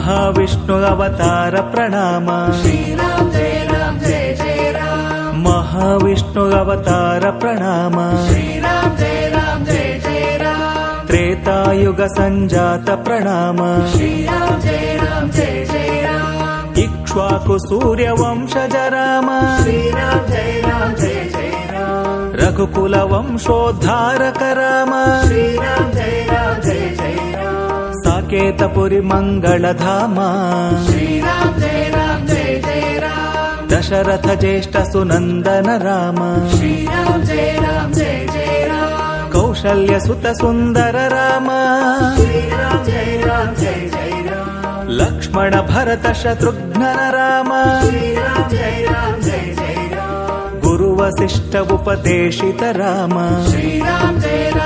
महाविष्णु अवतार प्रणाम श्रीराम जय राम जय जय राम महाविष्णु अवतार प्रणाम श्रीराम जय राम जय जय राम त्रेतायुग संजात प्रणाम श्रीराम जय राम जय जय राम इक्ष्वाकु सूर्यवंशज राम श्रीराम जय राम जय जय राम रघुकुल वंशोद्धारक राम श्रीराम जय राम जय जय राम साकेतपुरी मंगलधाम श्रीराम जय राम जय जय राम दशरथ ज्येष्ठ सुनंदन राम श्रीराम जय राम जय जय राम कौशल्य सुत सुंदर राम श्रीराम जय राम जय जय राम लक्ष्मण भरत शत्रुघ्न राम श्रीराम जय राम जय जय राम गुरु वसिष्ठ उपदेशित राम श्रीराम जय राम